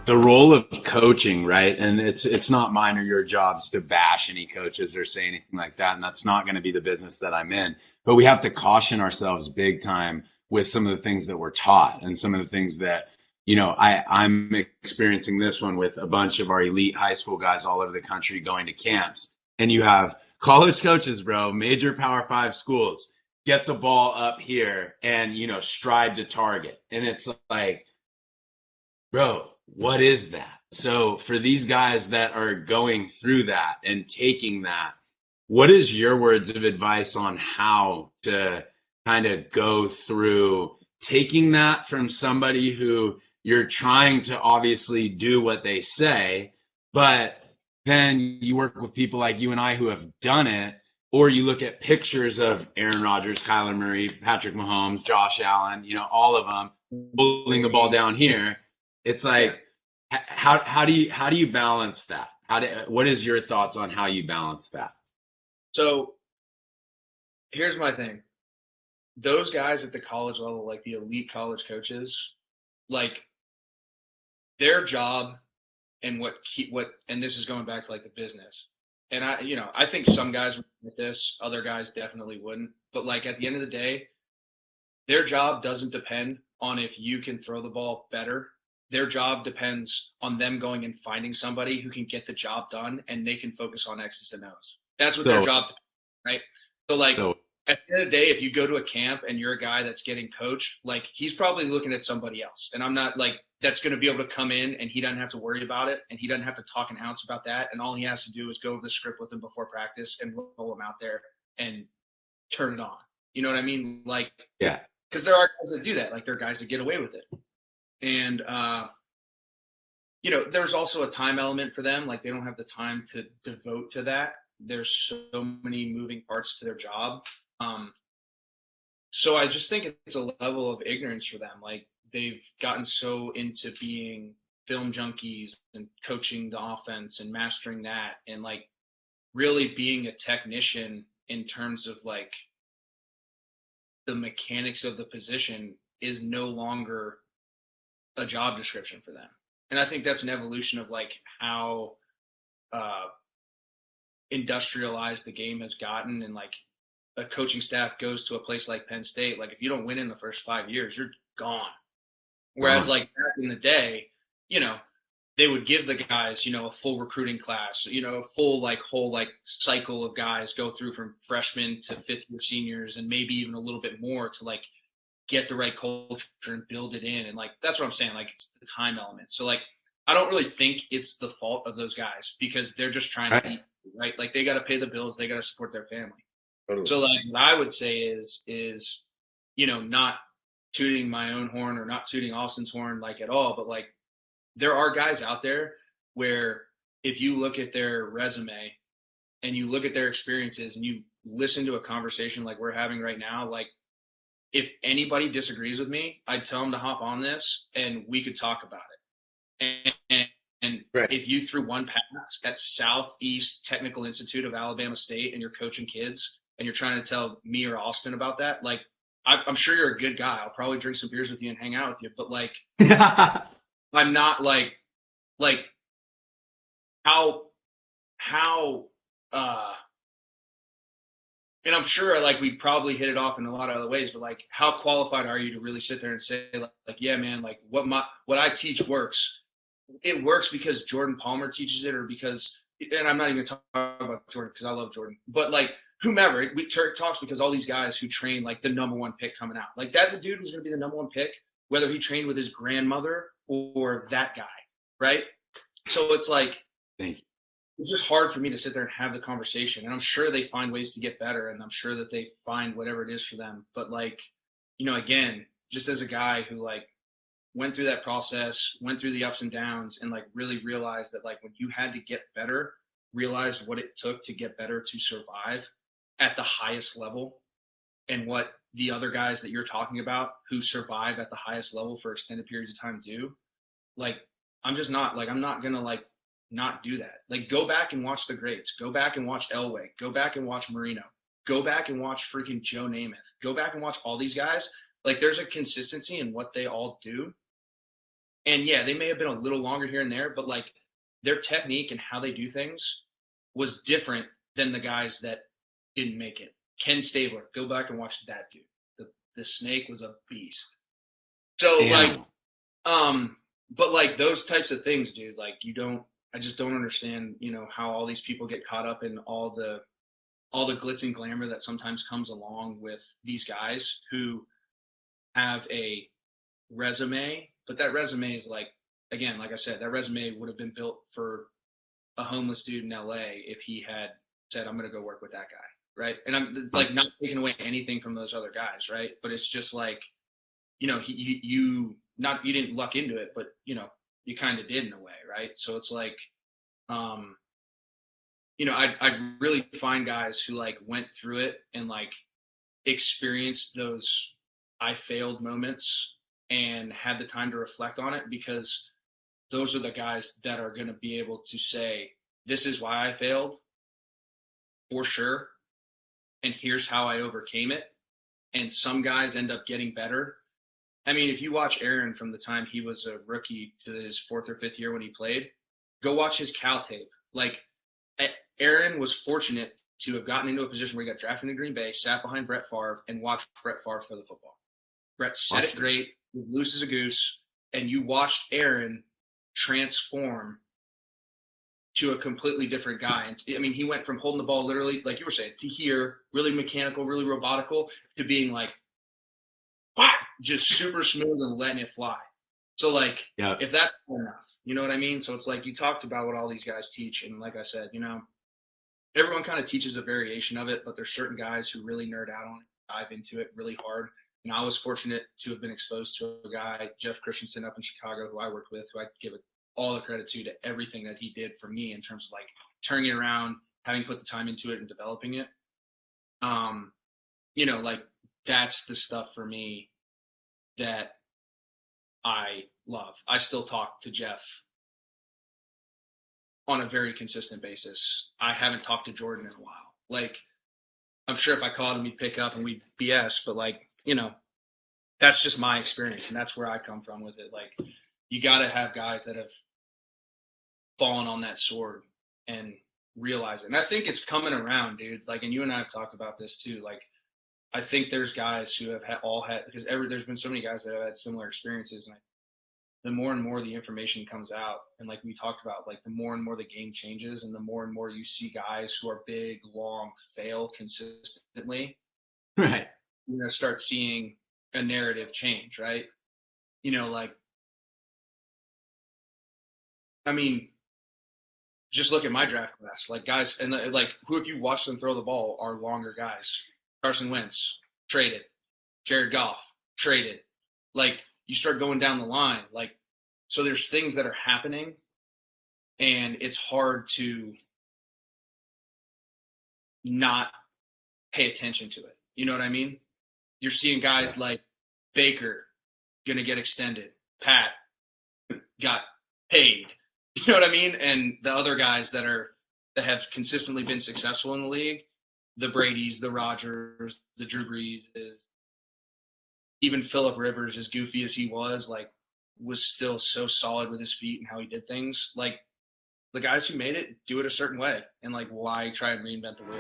The role of coaching, right? And it's not mine or your jobs to bash any coaches or say anything like that. And that's not going to be the business that I'm in. But we have to caution ourselves big time with some of the things that we're taught and some of the things that, I'm experiencing this one with a bunch of our elite high school guys all over the country going to camps. And you have college coaches, bro, major Power Five schools, get the ball up here and, stride to target. And it's like, bro, what is that? So for these guys that are going through that and taking that, what is your words of advice on how to kind of go through taking that from somebody who you're trying to obviously do what they say, but then you work with people like you and I who have done it, or you look at pictures of Aaron Rodgers, Kyler Murray, Patrick Mahomes, Josh Allen, all of them holding the ball down here. It's like, how do you balance that? What is your thoughts on how you balance that? So here's my thing. Those guys at the college level, like the elite college coaches, like their job and and this is going back to like the business. And I think some guys would with this, other guys definitely wouldn't. But like at the end of the day, their job doesn't depend on if you can throw the ball better. Their job depends on them going and finding somebody who can get the job done, and they can focus on X's and O's. That's what their job depends, right? So like at the end of the day, if you go to a camp and you're a guy that's getting coached, like he's probably looking at somebody else. And I'm not like that's going to be able to come in and he doesn't have to worry about it, and he doesn't have to talk an ounce about that. And all he has to do is go over the script with him before practice and roll him out there and turn it on. You know what I mean? Like, yeah, because there are guys that do that. Like there are guys that get away with it. And, there's also a time element for them. Like they don't have the time to devote to that. There's so many moving parts to their job. So I just think it's a level of ignorance for them. Like they've gotten so into being film junkies and coaching the offense and mastering that, and like really being a technician in terms of like the mechanics of the position is no longer a job description for them. And I think that's an evolution of like how industrialized the game has gotten. And like a coaching staff goes to a place like Penn State, like if you don't win in the first 5 years, you're gone. Whereas like back in the day, they would give the guys, a full recruiting class, a full like whole like cycle of guys go through from freshmen to fifth year seniors, and maybe even a little bit more to like get the right culture and build it in. And like, that's what I'm saying. Like it's the time element. So like, I don't really think it's the fault of those guys because they're just trying to eat, right? Like they got to pay the bills. They got to support their family. Totally. So like what I would say is, not tooting my own horn or not tooting Austin's horn, like at all. But like, there are guys out there where if you look at their resume and you look at their experiences and you listen to a conversation like we're having right now, like, if anybody disagrees with me, I'd tell them to hop on this and we could talk about it. And right. If you threw one pass at Southeast Technical Institute of Alabama State and you're coaching kids and you're trying to tell me or Austin about that, like, I'm sure you're a good guy. I'll probably drink some beers with you and hang out with you. But like, I'm not like how and I'm sure like we probably hit it off in a lot of other ways, but like how qualified are you to really sit there and say like yeah, man, like what I teach works. It works because Jordan Palmer teaches it, or because, and I'm not even talking about Jordan because I love Jordan, but like whomever, we talks because all these guys who train like the number one pick coming out, like that dude was going to be the number one pick, whether he trained with his grandmother or that guy. Right. So it's like, thank you. It's just hard for me to sit there and have the conversation. And I'm sure they find ways to get better, and I'm sure that they find whatever it is for them. But like, again, just as a guy who like went through that process, went through the ups and downs, and like really realized that like when you had to get better, realized what it took to get better to survive at the highest level, and what the other guys that you're talking about who survive at the highest level for extended periods of time do. Like, I'm not going to like not do that. Like, go back and watch the greats. Go back and watch Elway. Go back and watch Marino. go back and watch freaking Joe Namath. Go back and watch all these guys. Like, there's a consistency in what they all do. And yeah, they may have been a little longer here and there, but like their technique and how they do things was different than the guys that didn't make it. Ken Stabler, go back and watch that dude. The snake was a beast. So like, but like those types of things, dude, like I just don't understand, how all these people get caught up in all the glitz and glamour that sometimes comes along with these guys who have a resume, but that resume is like, again, like I said, that resume would have been built for a homeless dude in LA if he had said, I'm going to go work with that guy. Right. And I'm like not taking away anything from those other guys. Right. But it's just like, you didn't luck into it, but you kind of did in a way. Right. So it's like, I really find guys who like went through it and like experienced those I failed moments and had the time to reflect on it, because those are the guys that are going to be able to say, this is why I failed for sure. And here's how I overcame it. And some guys end up getting better. I mean, if you watch Aaron from the time he was a rookie to his 4th or 5th year when he played, go watch his Cal tape. Like, Aaron was fortunate to have gotten into a position where he got drafted in Green Bay, sat behind Brett Favre, and watched Brett Favre throw the football. Brett said it great, was loose as a goose, and you watched Aaron transform to a completely different guy. And I mean, he went from holding the ball literally, like you were saying, to here, really mechanical, really robotical, to being like, whack, just super smooth and letting it fly. So like, if that's enough, you know what I mean? So it's like, you talked about what all these guys teach. And like I said, everyone kind of teaches a variation of it, but there's certain guys who really nerd out on it, dive into it really hard. And I was fortunate to have been exposed to a guy, Jeff Christensen, up in Chicago, who I worked with, who I give all the credit to everything that he did for me in terms of like turning it around, having put the time into it and developing it. Like that's the stuff for me that I love. I still talk to Jeff on a very consistent basis. I haven't talked to Jordan in a while. Like, I'm sure if I called him, he'd pick up and we'd BS, but like, that's just my experience. And that's where I come from with it. Like, you got to have guys that have fallen on that sword and realize it. And I think it's coming around, dude. Like, and you and I have talked about this too. Like, I think there's guys who have because there's been so many guys that have had similar experiences. And the more and more the information comes out, and like we talked about, like the more and more the game changes and the more you see guys who are big, long, fail consistently. Right. You're going to start seeing a narrative change, right? Like, I mean, just look at my draft class. Like, guys, and like, who, if you watch them throw the ball, are longer guys. Carson Wentz, traded. Jared Goff, traded. Like, you start going down the line. Like, so there's things that are happening, and it's hard to not pay attention to it. You know what I mean? You're seeing guys like Baker going to get extended. Pat got paid. You know what I mean? And the other guys that have consistently been successful in the league, the Bradys, the Rodgers, the Drew Brees, even Phillip Rivers, as goofy as he was, like, was still so solid with his feet and how he did things. Like, the guys who made it do it a certain way, and like, why try and reinvent the wheel?